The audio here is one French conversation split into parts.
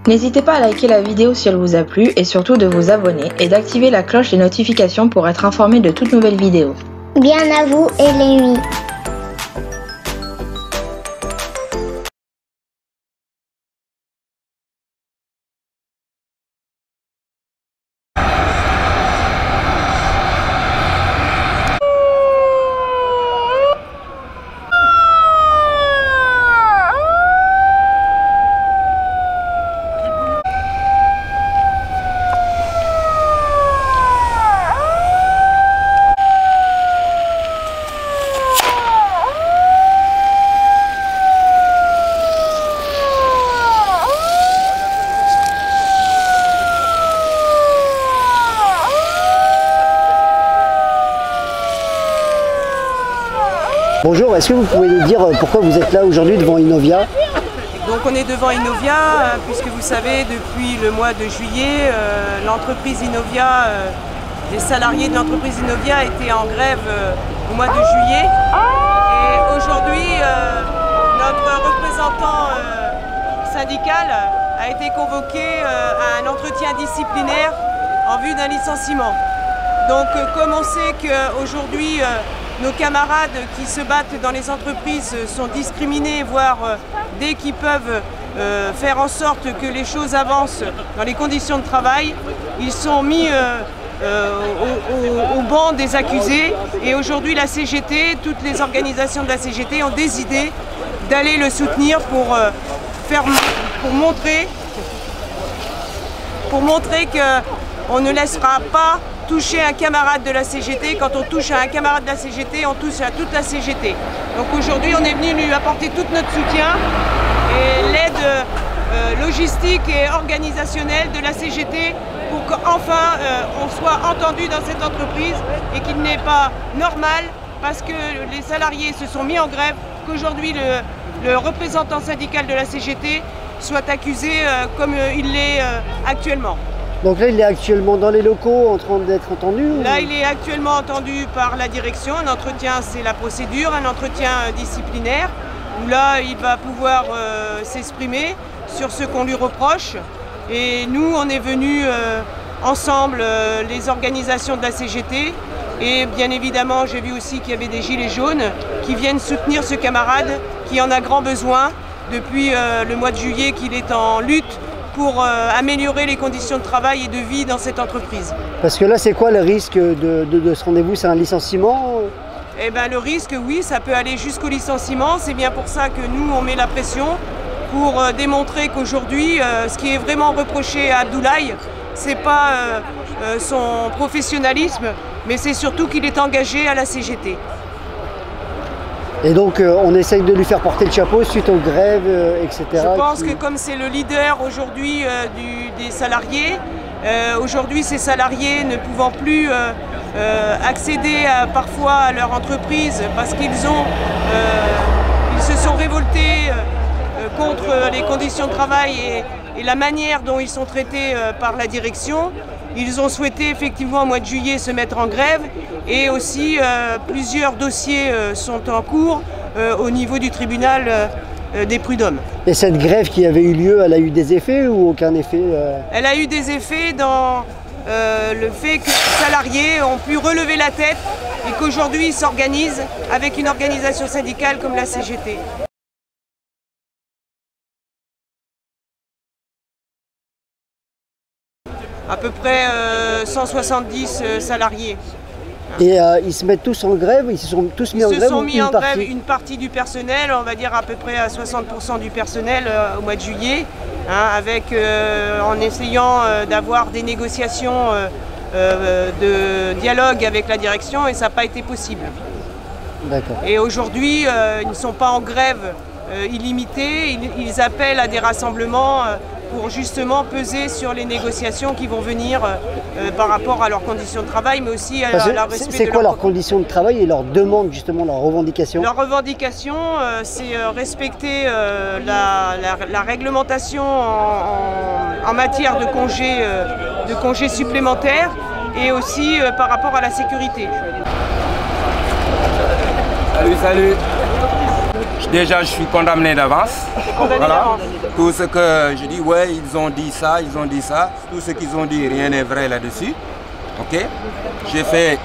N'hésitez pas à liker la vidéo si elle vous a plu et surtout de vous abonner et d'activer la cloche des notifications pour être informé de toutes nouvelles vidéos. Bien à vous et les nuits. Bonjour, est-ce que vous pouvez nous dire pourquoi vous êtes là aujourd'hui devant Innovia? Donc on est devant Innovia, puisque vous savez, depuis le mois de juillet, l'entreprise Innovia, les salariés de l'entreprise Innovia étaient en grève au mois de juillet. Et aujourd'hui, notre représentant syndical a été convoqué à un entretien disciplinaire en vue d'un licenciement. Donc comme on sait qu'aujourd'hui, nos camarades qui se battent dans les entreprises sont discriminés, voire dès qu'ils peuvent faire en sorte que les choses avancent dans les conditions de travail, ils sont mis au banc des accusés. Et aujourd'hui la CGT, toutes les organisations de la CGT ont décidé d'aller le soutenir pour montrer qu'on ne laissera pas toucher un camarade de la CGT. Quand on touche à un camarade de la CGT, on touche à toute la CGT. Donc aujourd'hui, on est venu lui apporter tout notre soutien et l'aide logistique et organisationnelle de la CGT pour qu'enfin on soit entendu dans cette entreprise et qu'il n'est pas normal, parce que les salariés se sont mis en grève, qu'aujourd'hui le représentant syndical de la CGT soit accusé comme il l'est actuellement. Donc là, il est actuellement dans les locaux en train d'être entendu Là, il est actuellement entendu par la direction. Un entretien, c'est la procédure, un entretien disciplinaire, où là, il va pouvoir s'exprimer sur ce qu'on lui reproche. Et nous, on est venus ensemble, les organisations de la CGT. Et bien évidemment, j'ai vu aussi qu'il y avait des gilets jaunes qui viennent soutenir ce camarade qui en a grand besoin depuis le mois de juillet, qu'il est en lutte pour améliorer les conditions de travail et de vie dans cette entreprise. Parce que là, c'est quoi le risque de ce rendez-vous? C'est un licenciement? Eh bien, le risque, oui, ça peut aller jusqu'au licenciement. C'est bien pour ça que nous, on met la pression pour démontrer qu'aujourd'hui, ce qui est vraiment reproché à Abdoulaye, c'est pas son professionnalisme, mais c'est surtout qu'il est engagé à la CGT. Et donc on essaye de lui faire porter le chapeau suite aux grèves, etc. Je pense que comme c'est le leader aujourd'hui des salariés, aujourd'hui ces salariés ne pouvant plus accéder parfois à leur entreprise parce qu'ils se sont révoltés contre les conditions de travail et la manière dont ils sont traités par la direction. Ils ont souhaité effectivement au mois de juillet se mettre en grève et aussi plusieurs dossiers sont en cours au niveau du tribunal des prud'hommes. Et cette grève qui avait eu lieu, elle a eu des effets ou aucun effet? Elle a eu des effets dans le fait que les salariés ont pu relever la tête et qu'aujourd'hui ils s'organisent avec une organisation syndicale comme la CGT. À peu près 170 salariés. Et ils se mettent tous en grève? Ils se sont tous mis en grève? Ils se sont mis en grève, une partie du personnel, on va dire à peu près à 60% du personnel au mois de juillet, hein, en essayant d'avoir des négociations de dialogue avec la direction, et ça n'a pas été possible. D'accord. Et aujourd'hui, ils ne sont pas en grève illimitée, ils appellent à des rassemblements pour justement peser sur les négociations qui vont venir par rapport à leurs conditions de travail, mais aussi à leur respect. C'est quoi leurs conditions de travail et leurs demandes, justement, leurs revendications? Leurs revendications, c'est respecter la réglementation en matière de congés supplémentaires et aussi par rapport à la sécurité. Salut, salut. déjà je suis condamné d'avance. Voilà. Tout ce que je dis, ouais, ils ont dit ça, ils ont dit ça. Tout ce qu'ils ont dit, rien n'est vrai là-dessus. Ok. J'ai fait,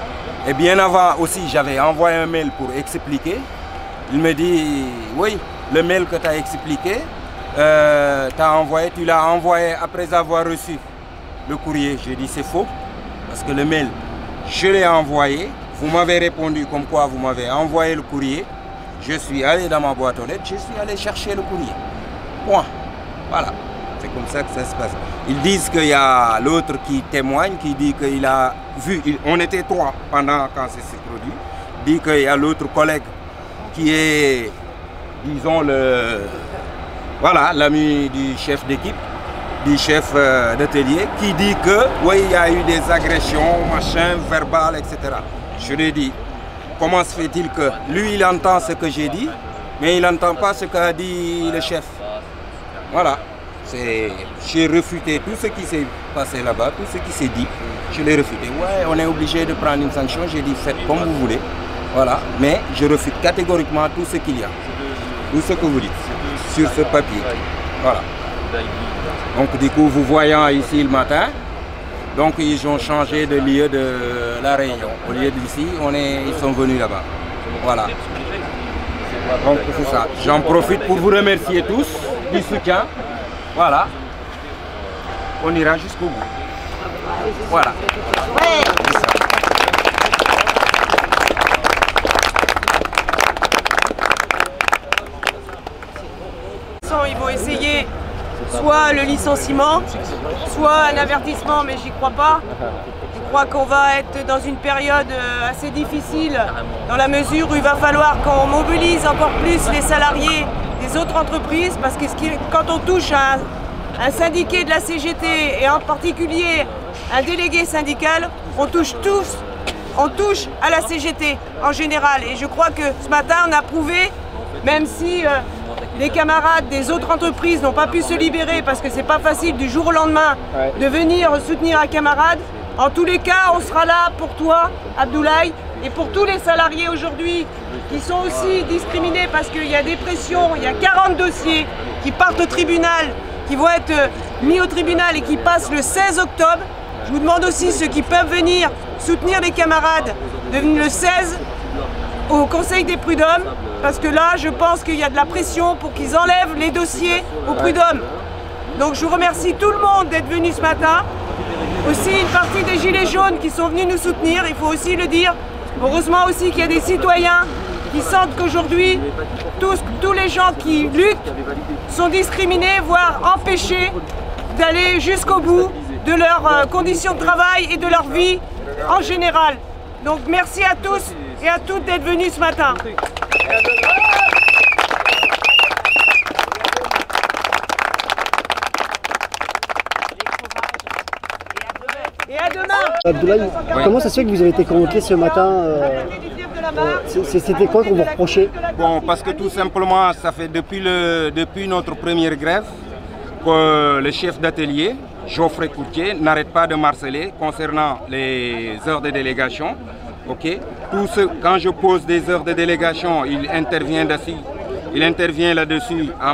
et bien avant aussi, j'avais envoyé un mail pour expliquer. Il me dit, oui, le mail que tu as expliqué, tu l'as envoyé après avoir reçu le courrier. J'ai dit, c'est faux, parce que le mail, je l'ai envoyé. Vous m'avez répondu comme quoi vous m'avez envoyé le courrier. Je suis allé dans ma boîte aux lettres, je suis allé chercher le courrier. Point. Voilà. C'est comme ça que ça se passe. Ils disent qu'il y a l'autre qui témoigne, qui dit qu'il a vu, on était 3 pendant quand c'est s'est produit, dit qu'il y a l'autre collègue qui est, disons, l'ami du chef d'équipe, du chef d'atelier, qui dit que, oui, il y a eu des agressions, machin, verbales, etc. Je lui ai dit, comment se fait-il que lui, il entend ce que j'ai dit, mais il n'entend pas ce qu'a dit le chef. Voilà. J'ai refuté tout ce qui s'est passé là-bas, tout ce qui s'est dit. Je l'ai refuté. Ouais, on est obligé de prendre une sanction. J'ai dit, faites comme vous voulez. Voilà. Mais je refute catégoriquement tout ce qu'il y a. Tout ce que vous dites sur ce papier. Voilà. Donc, du coup, vous voyant ici le matin, donc ils ont changé de lieu de la réunion. Au lieu d'ici, ils sont venus là-bas. Voilà. Donc c'est ça. J'en profite pour vous remercier tous du soutien. Voilà. On ira jusqu'au bout. Voilà. Ils vont essayer soit le licenciement, soit un avertissement, mais j'y crois pas. Je crois qu'on va être dans une période assez difficile, dans la mesure où il va falloir qu'on mobilise encore plus les salariés des autres entreprises, parce que quand on touche à un syndiqué de la CGT, et en particulier un délégué syndical, on touche à la CGT en général. Et je crois que ce matin on a prouvé, même si les camarades des autres entreprises n'ont pas pu se libérer parce que c'est pas facile du jour au lendemain de venir soutenir un camarade. En tous les cas, on sera là pour toi, Abdoulaye, et pour tous les salariés aujourd'hui qui sont aussi discriminés parce qu'il y a des pressions, il y a 40 dossiers qui partent au tribunal, qui vont être mis au tribunal et qui passent le 16 octobre. Je vous demande aussi ceux qui peuvent venir soutenir les camarades de venir le 16 au Conseil des prud'hommes, parce que là, je pense qu'il y a de la pression pour qu'ils enlèvent les dossiers aux prud'hommes. Donc je vous remercie tout le monde d'être venu ce matin. Aussi une partie des Gilets jaunes qui sont venus nous soutenir, il faut aussi le dire. Heureusement aussi qu'il y a des citoyens qui sentent qu'aujourd'hui, tous les gens qui luttent sont discriminés, voire empêchés d'aller jusqu'au bout de leurs conditions de travail et de leur vie en général. Donc merci à tous et à toutes d'être venus ce matin. Et à demain. Abdoulaye, comment ça se fait que vous avez été convoqué ce matin C'était quoi qu'on vous reprochait? Bon, parce que tout simplement, ça fait depuis notre première grève que le chef d'atelier, Geoffrey Courtier, n'arrête pas de marceler concernant les heures de délégation. Okay. Quand je pose des heures de délégation, il intervient là-dessus à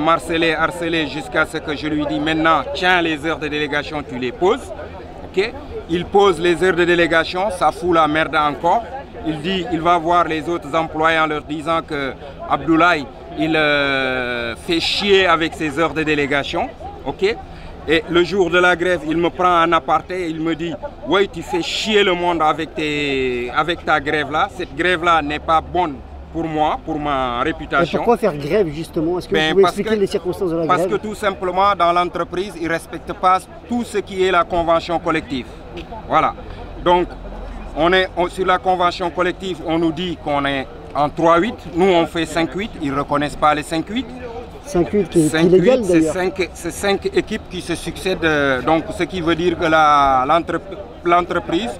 harceler jusqu'à ce que je lui dis maintenant, tiens, les heures de délégation, tu les poses. Okay. Il pose les heures de délégation, ça fout la merde encore. Il va voir les autres employés en leur disant que Abdoulaye, il fait chier avec ses heures de délégation. Okay. Et le jour de la grève, il me prend en aparté et il me dit « Oui, tu fais chier le monde avec ta grève-là. Cette grève-là n'est pas bonne pour moi, pour ma réputation. » Et pourquoi faire grève justement? Est-ce que vous pouvez expliquer les circonstances de la grève? Parce que tout simplement, dans l'entreprise, ils ne respectent pas tout ce qui est la convention collective. Voilà. Donc, sur la convention collective, on nous dit qu'on est en 3-8. Nous, on fait 5-8. Ils ne reconnaissent pas les 5-8. 5-8 qui est illégal d'ailleurs. C'est 5 équipes qui se succèdent, donc ce qui veut dire que l'entreprise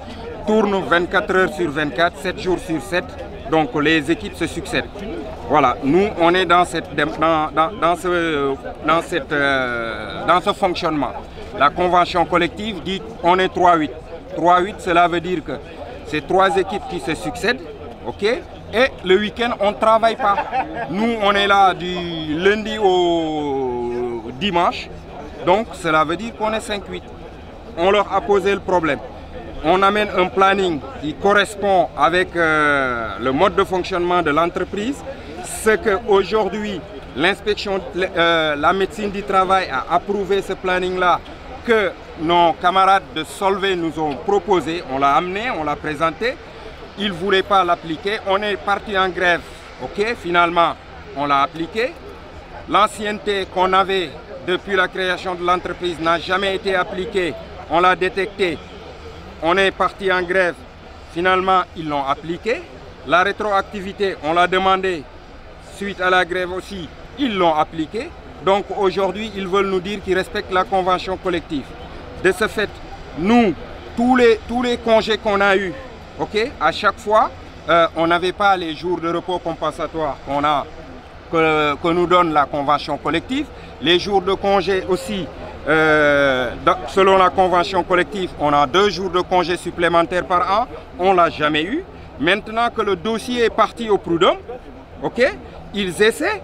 tourne 24 heures sur 24, 7 jours sur 7, donc les équipes se succèdent. Voilà, nous on est dans ce fonctionnement. La convention collective dit on est 3-8. 3-8, cela veut dire que c'est 3 équipes qui se succèdent, ok? Et le week-end, on ne travaille pas. Nous, on est là du lundi au dimanche. Donc, cela veut dire qu'on est 5-8. On leur a posé le problème. On amène un planning qui correspond avec le mode de fonctionnement de l'entreprise. Ce qu'aujourd'hui, l'inspection, la médecine du travail a approuvé ce planning-là que nos camarades de Solvay nous ont proposé. On l'a amené, on l'a présenté. Ils ne voulaient pas l'appliquer. On est parti en grève. Ok, finalement, on l'a appliqué. L'ancienneté qu'on avait depuis la création de l'entreprise n'a jamais été appliquée. On l'a détecté. On est parti en grève. Finalement, ils l'ont appliqué. La rétroactivité, on l'a demandé. Suite à la grève aussi, ils l'ont appliqué. Donc aujourd'hui, ils veulent nous dire qu'ils respectent la convention collective. De ce fait, nous, tous les congés qu'on a eus, ok, à chaque fois, on n'avait pas les jours de repos compensatoires que nous donne la convention collective. Les jours de congé aussi, selon la convention collective, on a 2 jours de congé supplémentaires par an. On ne l'a jamais eu. Maintenant que le dossier est parti au prud'homme, ok, ils essaient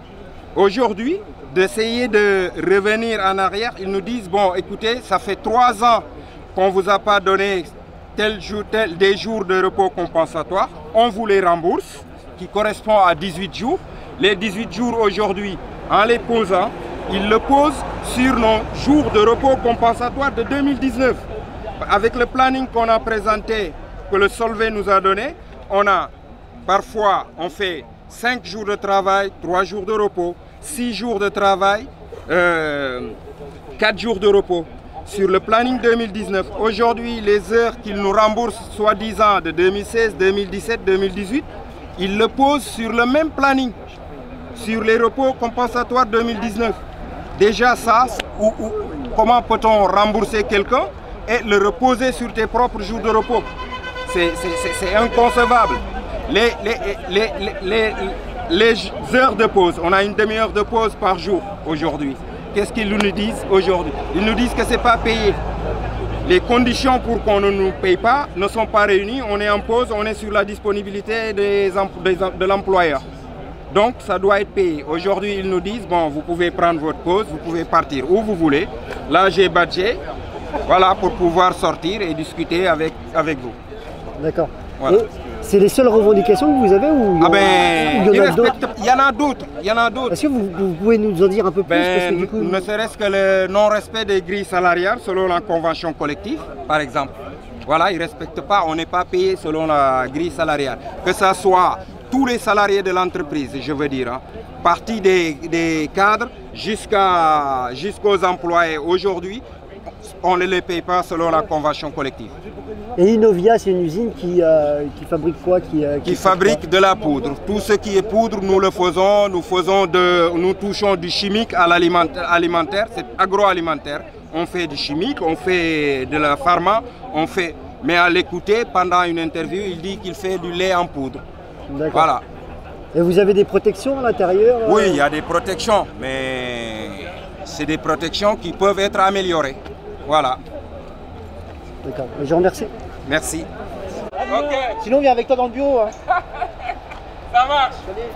aujourd'hui d'essayer de revenir en arrière. Ils nous disent, bon, écoutez, ça fait 3 ans qu'on ne vous a pas donné des jours de repos compensatoires. On vous les rembourse, qui correspond à 18 jours. Les 18 jours aujourd'hui, en les posant, ils le posent sur nos jours de repos compensatoires de 2019. Avec le planning qu'on a présenté, que le Solvay nous a donné, parfois on fait 5 jours de travail, 3 jours de repos, 6 jours de travail, 4 jours de repos. Sur le planning 2019, aujourd'hui, les heures qu'ils nous remboursent, soi-disant de 2016, 2017, 2018, ils le posent sur le même planning, sur les repos compensatoires 2019. Déjà ça, comment peut-on rembourser quelqu'un et le reposer sur tes propres jours de repos? C'est inconcevable. Les heures de pause, on a une demi-heure de pause par jour aujourd'hui. Qu'est-ce qu'ils nous disent aujourd'hui? Ils nous disent que ce n'est pas payé. Les conditions pour qu'on ne nous paye pas ne sont pas réunies. On est en pause, on est sur la disponibilité de l'employeur. Donc ça doit être payé. Aujourd'hui, ils nous disent, bon, vous pouvez prendre votre pause, vous pouvez partir où vous voulez. Là, j'ai badgé, voilà, pour pouvoir sortir et discuter avec vous. D'accord. Voilà. C'est les seules revendications que vous avez ou il y en a d'autres. Est-ce que vous pouvez nous en dire un peu plus parce que, du coup, ne serait-ce que le non-respect des grilles salariales selon la convention collective, par exemple. Voilà, ils ne respectent pas, on n'est pas payé selon la grille salariale. Que ce soit tous les salariés de l'entreprise, je veux dire, hein, partie des cadres jusqu'aux employés aujourd'hui, on ne les paye pas selon la convention collective. Et Innovia, c'est une usine qui fabrique quoi? Qui fabrique de la poudre. Tout ce qui est poudre, nous le faisons. Nous touchons du chimique à l'alimentaire, c'est agroalimentaire. On fait du chimique, on fait de la pharma, mais à l'écouter, pendant une interview, il dit qu'il fait du lait en poudre. Voilà. Et vous avez des protections à l'intérieur? Oui, il y a des protections, mais c'est des protections qui peuvent être améliorées. Voilà. D'accord, je vous remercie. Merci. Sinon, viens avec toi dans le bureau. Hein. Ça marche. Salut.